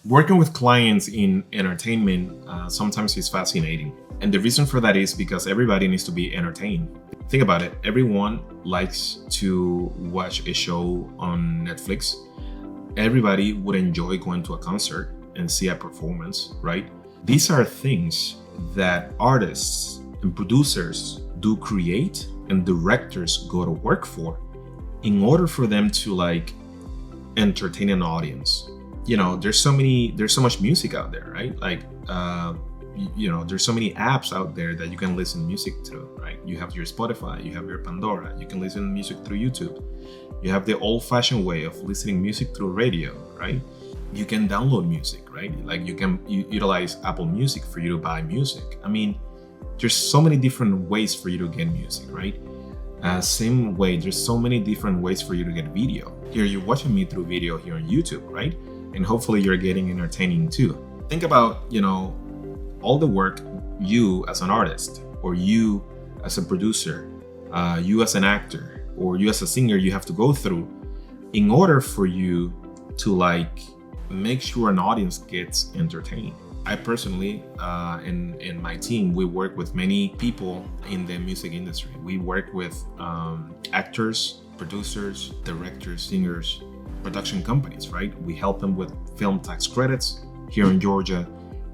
Working with clients in entertainment sometimes is fascinating. And the reason for that is because everybody needs to be entertained. Think about it. Everyone likes to watch a show on Netflix. Everybody would enjoy going to a concert and see a performance, right? These are things that artists and producers do create and directors go to work for in order for them to entertain an audience. There's so much music out there, right? There's so many apps out there that you can listen to music through, right? You have your Spotify, you have your Pandora, you can listen to music through YouTube. You have the old-fashioned way of listening music through radio, right? You can download music, right? Like you utilize Apple Music for you to buy music. I mean, there's so many different ways for you to get music, right? Same way, there's so many different ways for you to get video. Here you're watching me through video here on YouTube, right? And hopefully you're getting entertaining too. Think about, all the work you as an artist, or you as a producer, you as an actor, or you as a singer, you have to go through in order for you to make sure an audience gets entertained. I personally, and my team, we work with many people in the music industry. We work with actors, producers, directors, singers, production companies, right? We help them with film tax credits here in Georgia,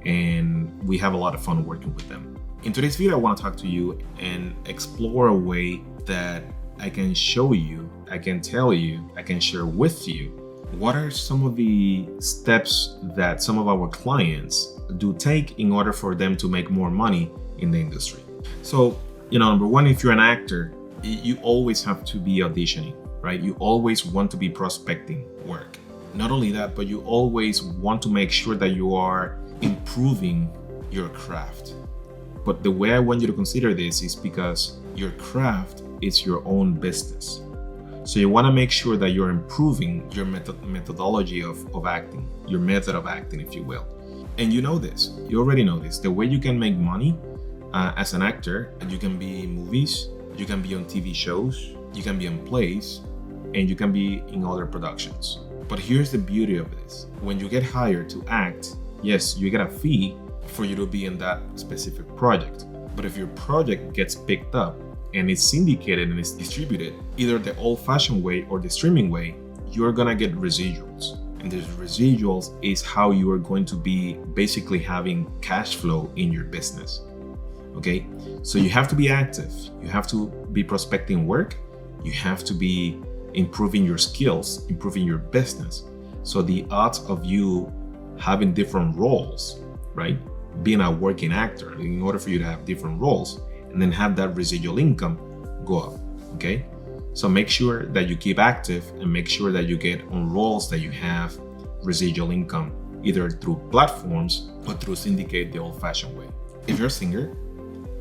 and we have a lot of fun working with them. In today's video, I want to talk to you and explore a way that I can show you, I can tell you, I can share with you what are some of the steps that some of our clients do take in order for them to make more money in the industry. So, number one, if you're an actor, you always have to be auditioning, right? You always want to be prospecting work. Not only that, but you always want to make sure that you are improving your craft. But the way I want you to consider this is because your craft is your own business. So you want to make sure that you're improving your methodology of acting, your method of acting, if you will. And you already know this. The way you can make money as an actor, you can be in movies, you can be on TV shows, you can be on plays, and you can be in other productions. But here's the beauty of this. When you get hired to act, yes, you get a fee for you to be in that specific project. But if your project gets picked up and it's syndicated and it's distributed, either the old-fashioned way or the streaming way, you're gonna get residuals. And these residuals is how you are going to be basically having cash flow in your business. Okay? So you have to be active. You have to be prospecting work. You have to be improving your skills, improving your business. So the odds of you having different roles, right? Being a working actor, in order for you to have different roles and then have that residual income go up, okay? So make sure that you keep active and make sure that you get on roles that you have residual income, either through platforms or through syndicate the old-fashioned way. If you're a singer,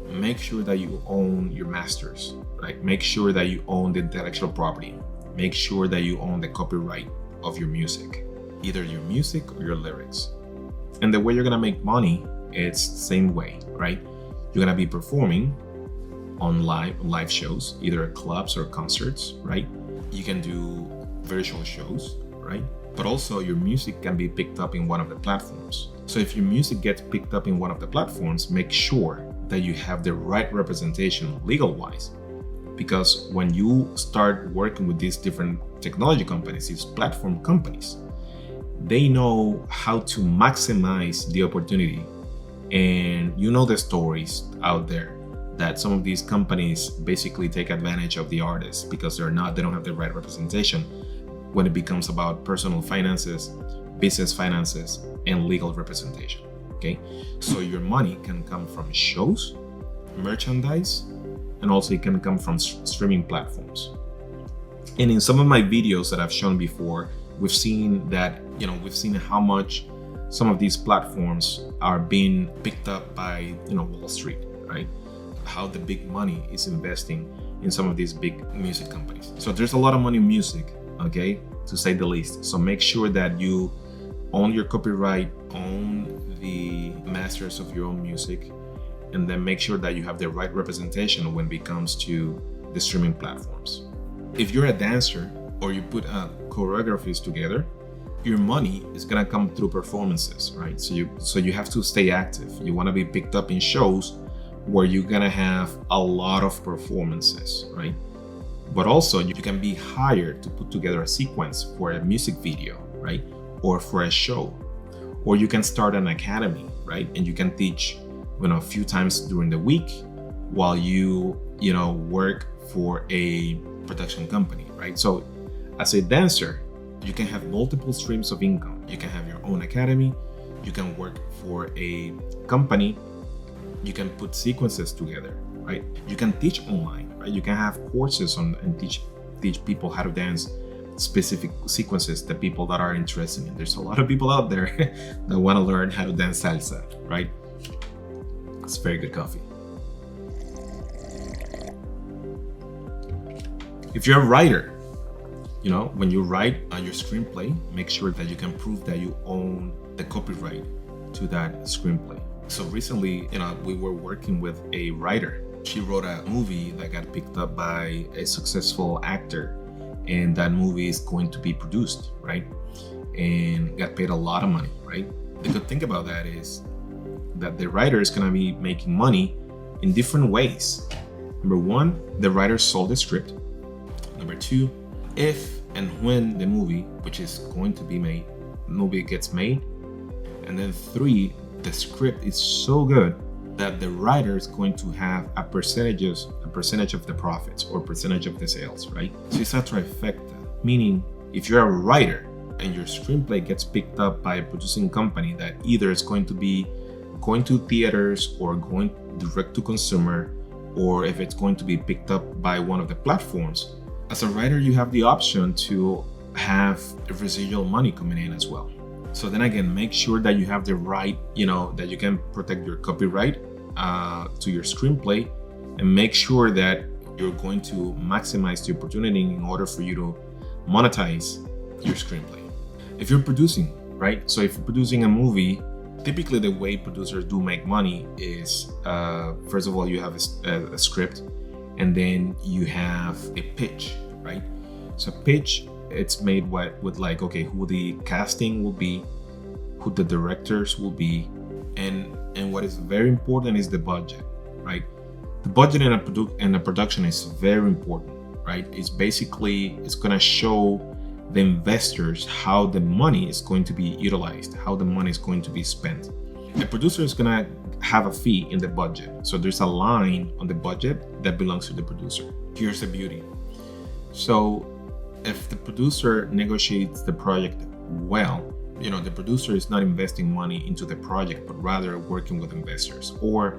make sure that you own your masters, right? Make sure that you own the intellectual property. Make sure that you own the copyright of your music, either your music or your lyrics. And the way you're gonna make money, it's the same way, right? You're gonna be performing on live shows, either at clubs or concerts, right? You can do virtual shows, right? But also your music can be picked up in one of the platforms. So if your music gets picked up in one of the platforms, make sure that you have the right representation legal-wise. Because when you start working with these different technology companies, these platform companies, they know how to maximize the opportunity. And the stories out there that some of these companies basically take advantage of the artists because they don't have the right representation when it becomes about personal finances, business finances, and legal representation. Okay, so your money can come from shows, merchandise, and also it can come from streaming platforms. And in some of my videos that I've shown before, we've seen how much some of these platforms are being picked up by Wall Street, right? How the big money is investing in some of these big music companies. So there's a lot of money in music, okay, to say the least. So make sure that you own your copyright, own the masters of your own music, and then make sure that you have the right representation when it comes to the streaming platforms. If you're a dancer or you put choreographies together, your money is gonna come through performances, right? So you have to stay active. You want to be picked up in shows where you're gonna have a lot of performances, right? But also you can be hired to put together a sequence for a music video, right? Or for a show. Or you can start an academy, right? And you can teach, a few times during the week while you work for a production company, right? So as a dancer, you can have multiple streams of income. You can have your own academy, you can work for a company, you can put sequences together, right? You can teach online, right? You can have courses on and teach people how to dance specific sequences, the people that are interested in. There's a lot of people out there that want to learn how to dance salsa, right? It's very good coffee. If you're a writer, when you write your screenplay, make sure that you can prove that you own the copyright to that screenplay. So recently, we were working with a writer. She wrote a movie that got picked up by a successful actor, and that movie is going to be produced, right? And got paid a lot of money, right? The good thing about that is that the writer is gonna be making money in different ways. Number one, the writer sold the script. Number two, if and when the movie, which is going to be made, gets made. And then three, the script is so good that the writer is going to have a percentage of the profits or percentage of the sales, right? So it's a trifecta, meaning if you're a writer and your screenplay gets picked up by a producing company that either is going to be going to theaters or going direct to consumer, or if it's going to be picked up by one of the platforms, as a writer, you have the option to have residual money coming in as well. So then again, make sure that you have the right, that you can protect your copyright to your screenplay, and make sure that you're going to maximize the opportunity in order for you to monetize your screenplay. If you're producing, right? So if you're producing a movie, typically the way producers do make money is, first of all, you have a script, and then you have a pitch, right? So pitch, it's made with like, okay, who the casting will be, who the directors will be, and what is very important is the budget, right? The budget in a production is very important, right? It's gonna show the investors how the money is going to be utilized, how the money is going to be spent. The producer is gonna have a fee in the budget. So there's a line on the budget that belongs to the producer. Here's the beauty. So if the producer negotiates the project well, the producer is not investing money into the project, but rather working with investors or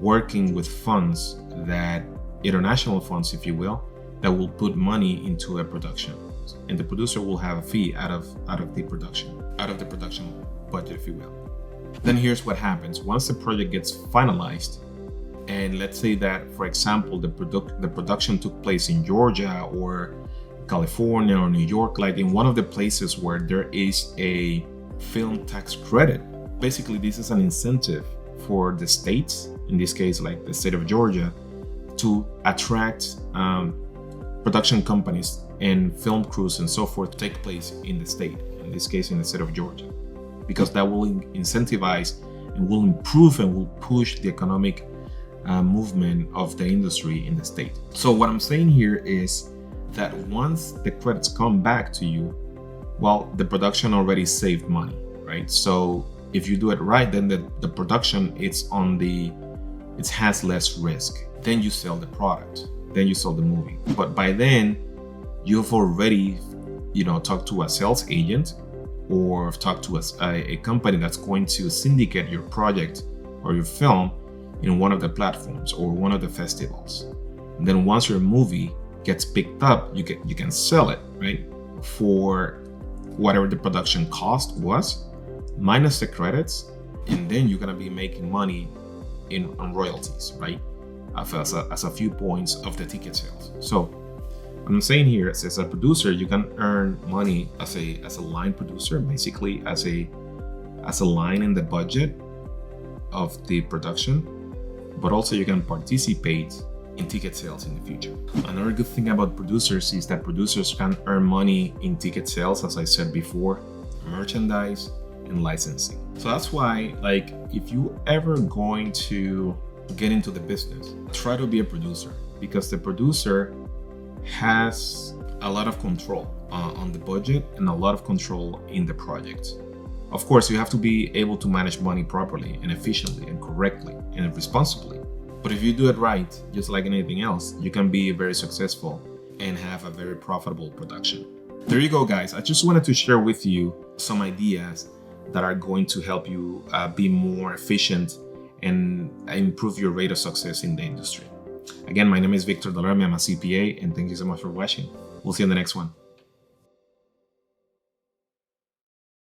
working with funds, that international funds, if you will, that will put money into a production. And the producer will have a fee out of the production budget, if you will. Then here's what happens. Once the project gets finalized, and let's say that, for example, the production took place in Georgia or California or New York, like in one of the places where there is a film tax credit. Basically, this is an incentive for the states, in this case, like the state of Georgia, to attract production companies and film crews and so forth to take place in the state, in this case, in the state of Georgia, because that will incentivize and will improve and will push the economic movement of the industry in the state. So what I'm saying here is that once the credits come back to you, well, the production already saved money, right? So if you do it right, then the production, it has less risk. Then you sell the product, then you sell the movie. But by then, you've already, talked to a sales agent or talked to a company that's going to syndicate your project or your film in one of the platforms or one of the festivals. And then once your movie gets picked up, you can sell it, right, for whatever the production cost was, minus the credits, and then you're gonna be making money on royalties, right, as a few points of the ticket sales. So what I'm saying here is, as a producer, you can earn money as a line producer, basically as a line in the budget of the production, but also you can participate in ticket sales in the future. Another good thing about producers is that producers can earn money in ticket sales, as I said before, merchandise, and licensing. So that's why, like, if you ever going to get into the business, try to be a producer, because the producer has a lot of control on the budget and a lot of control in the project. Of course, you have to be able to manage money properly and efficiently and correctly and responsibly. But if you do it right, just like anything else, you can be very successful and have a very profitable production. There you go, guys. I just wanted to share with you some ideas that are going to help you be more efficient and improve your rate of success in the industry. Again, my name is Victor Dolorme. I'm a CPA, and thank you so much for watching. We'll see you in the next one.